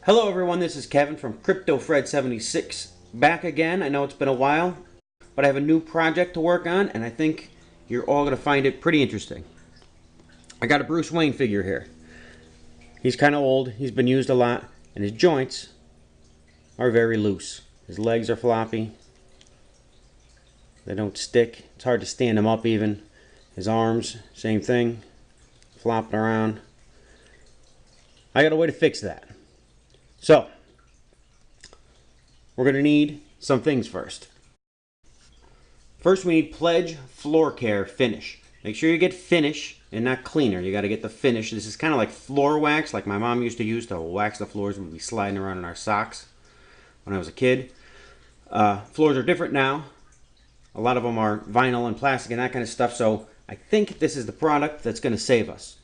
Hello everyone, this is Kevin from CryptoFred76. Back again. I know it's been a while, but I have a new project to work on, and I think you're all going to find it pretty interesting. I got a Bruce Wayne figure here. He's kind of old, he's been used a lot, and his joints are very loose. His legs are floppy. They don't stick. It's hard to stand him up even. His arms, same thing, flopping around. I got a way to fix that. So, we're going to need some things first. First, we need Pledge Floor Care Finish. Make sure you get finish and not cleaner. You got to get the finish. This is kind of like floor wax, like my mom used to use to wax the floors when we'd be sliding around in our socks when I was a kid. Floors are different now. A lot of them are vinyl and plastic and that kind of stuff, so I think this is the product that's going to save us.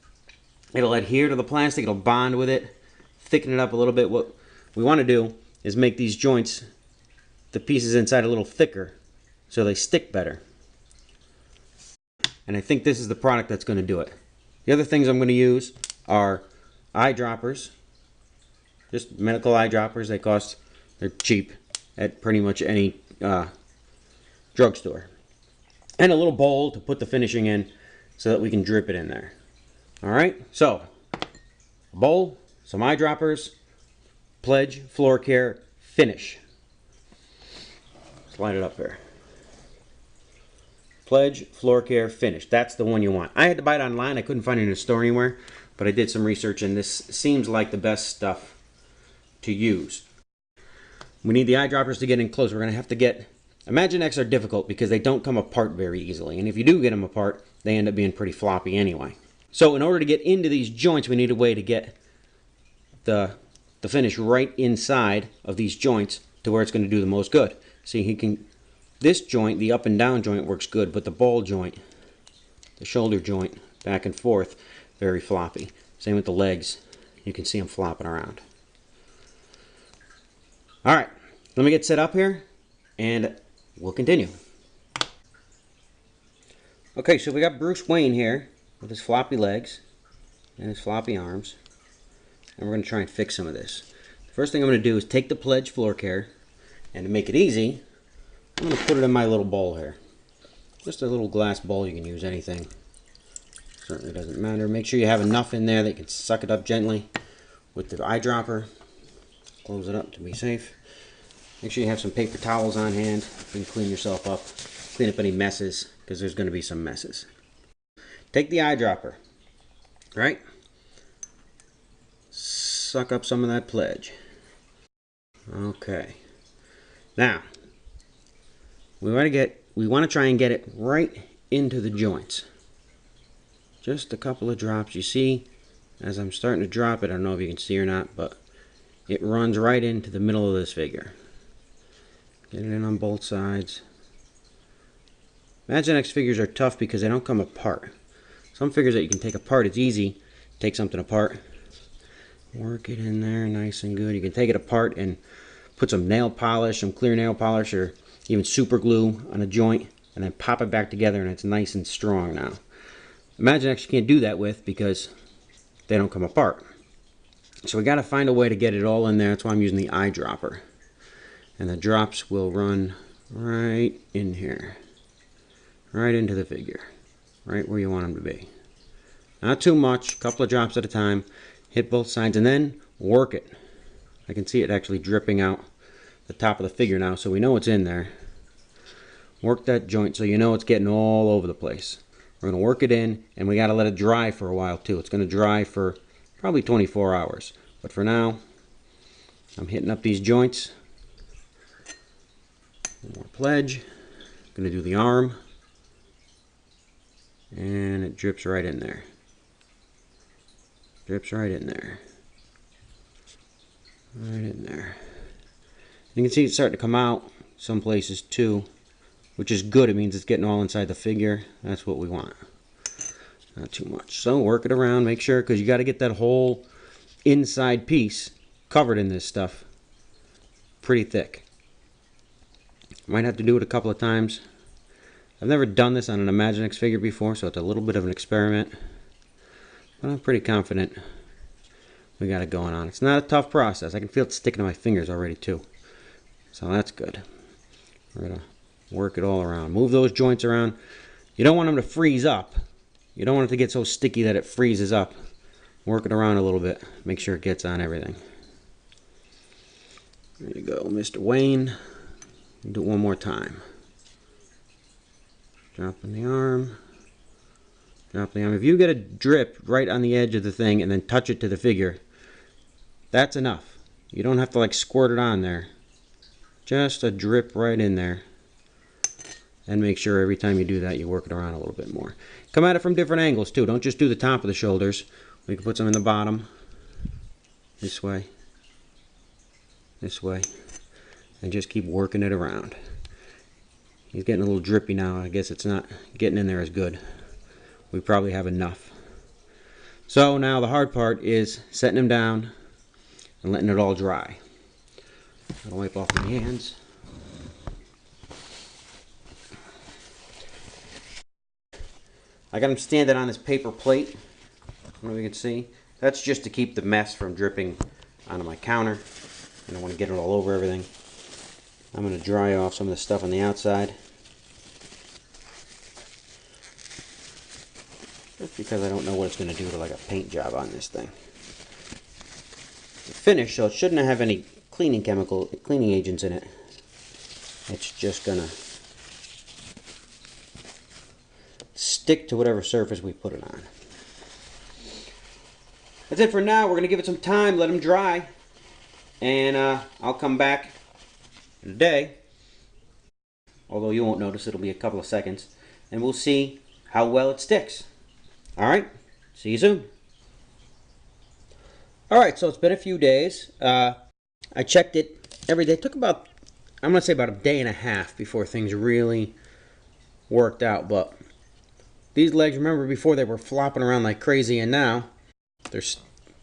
It'll adhere to the plastic, it'll bond with it, thicken it up a little bit. What we want to do is make these joints, the pieces inside, a little thicker so they stick better. And I think this is the product that's going to do it. The other things I'm going to use are eyedroppers, just medical eyedroppers. They're cheap at pretty much any drugstore. And a little bowl to put the finishing in so that we can drip it in there. Alright, so a bowl, some eyedroppers, Pledge Floor Care Finish. Slide it up there. Pledge Floor Care Finish. That's the one you want. I had to buy it online. I couldn't find it in a store anywhere, but I did some research and this seems like the best stuff to use. We need the eyedroppers to get in close. We're going to have to get... Imaginext are difficult because they don't come apart very easily, and if you do get them apart, they end up being pretty floppy anyway. So in order to get into these joints, we need a way to get the finish right inside of these joints to where it's going to do the most good. See, this joint, the up and down joint, works good, but the ball joint, the shoulder joint, back and forth, very floppy. Same with the legs. You can see them flopping around. Alright, let me get set up here, and we'll continue. Okay, so we got Bruce Wayne here with his floppy legs and his floppy arms. And we're going to try and fix some of this. The first thing I'm going to do is take the Pledge Floor Care, and to make it easy, I'm going to put it in my little bowl here. Just a little glass bowl, you can use anything. Certainly doesn't matter. Make sure you have enough in there that you can suck it up gently with the eyedropper. Close it up to be safe. Make sure you have some paper towels on hand. You can clean yourself up. Clean up any messes, because there's going to be some messes. Take the eyedropper, right? Suck up some of that Pledge. Okay. Now, we want to try and get it right into the joints. Just a couple of drops. You see, as I'm starting to drop it, I don't know if you can see or not, but it runs right into the middle of this figure. Get it in on both sides. Imaginext figures are tough because they don't come apart. Some figures that you can take apart, it's easy. Take something apart, work it in there nice and good. You can take it apart and put some nail polish, some clear nail polish, or even super glue on a joint, and then pop it back together and it's nice and strong now. Imaginext you can't do that with because they don't come apart. So we got to find a way to get it all in there. That's why I'm using the eyedropper. And the drops will run right in here. Right into the figure. Right where you want them to be. Not too much, a couple of drops at a time. Hit both sides and then work it. I can see it actually dripping out the top of the figure now, so we know it's in there. Work that joint so you know it's getting all over the place. We're going to work it in, and we got to let it dry for a while too. It's going to dry for probably 24 hours. But for now, I'm hitting up these joints. More Pledge. Going to do the arm. And it drips right in there. Drips right in there. Right in there. You can see it's starting to come out some places too, which is good. It means it's getting all inside the figure. That's what we want. Not too much. So work it around. Make sure, because you got to get that whole inside piece covered in this stuff pretty thick. Might have to do it a couple of times. I've never done this on an Imaginext figure before, so it's a little bit of an experiment. But I'm pretty confident we got it going on. It's not a tough process. I can feel it sticking to my fingers already too. So that's good. We're going to work it all around. Move those joints around. You don't want them to freeze up. You don't want it to get so sticky that it freezes up. Work it around a little bit. Make sure it gets on everything. There you go, Mr. Wayne. Do it one more time. Drop in the arm. Drop the arm. If you get a drip right on the edge of the thing and then touch it to the figure, that's enough. You don't have to like squirt it on there. Just a drip right in there. And make sure every time you do that you work it around a little bit more. Come at it from different angles too. Don't just do the top of the shoulders. We can put some in the bottom. This way. This way. And just keep working it around. He's getting a little drippy now. I guess it's not getting in there as good. We probably have enough. So now the hard part is setting him down and letting it all dry. I'll wipe off my hands. I got him standing on this paper plate. I don't know if you can see. That's just to keep the mess from dripping onto my counter. I don't want to get it all over everything. I'm going to dry off some of the stuff on the outside. Just because I don't know what it's going to do to like a paint job on this thing. It's finished, so it shouldn't have any cleaning agents in it. It's just going to stick to whatever surface we put it on. That's it for now. We're going to give it some time, let them dry. And I'll come back in a day. Although you won't notice, it'll be a couple of seconds. And we'll see how well it sticks. Alright, see you soon. Alright, so it's been a few days. I checked it every day. It took about, I'm going to say about a day and a half before things really worked out. But these legs, remember before they were flopping around like crazy, and now they're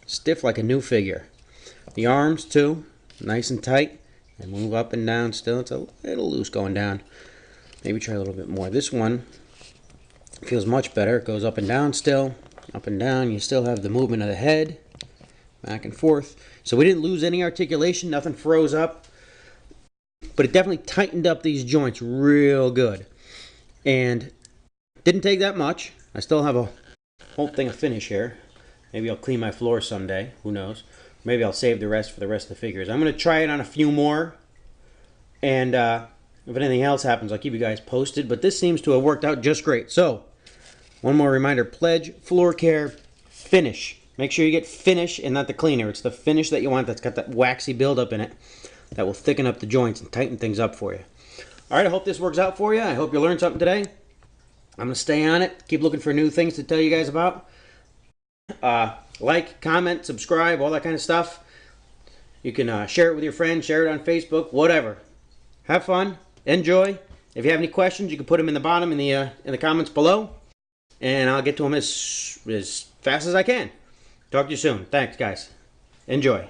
stiff like a new figure. The arms too, nice and tight. They move up and down still. It's a little loose going down. Maybe try a little bit more. This one feels much better. It goes up and down still. Up and down. You still have the movement of the head. Back and forth. So we didn't lose any articulation. Nothing froze up. But it definitely tightened up these joints real good. And didn't take that much. I still have a whole thing of finish here. Maybe I'll clean my floor someday. Who knows? Maybe I'll save the rest for the rest of the figures. I'm going to try it on a few more. And if anything else happens, I'll keep you guys posted. But this seems to have worked out just great. So, one more reminder. Pledge Floor Care Finish. Make sure you get finish and not the cleaner. It's the finish that you want that's got that waxy buildup in it that will thicken up the joints and tighten things up for you. Alright, I hope this works out for you. I hope you learned something today. I'm going to stay on it. Keep looking for new things to tell you guys about. Like, comment, subscribe, all that kind of stuff. You can share it with your friends, share it on Facebook, whatever. Have fun, enjoy. If you have any questions, you can put them in the bottom in the comments below, and I'll get to them as fast as I can. Talk to you soon. Thanks, guys. Enjoy.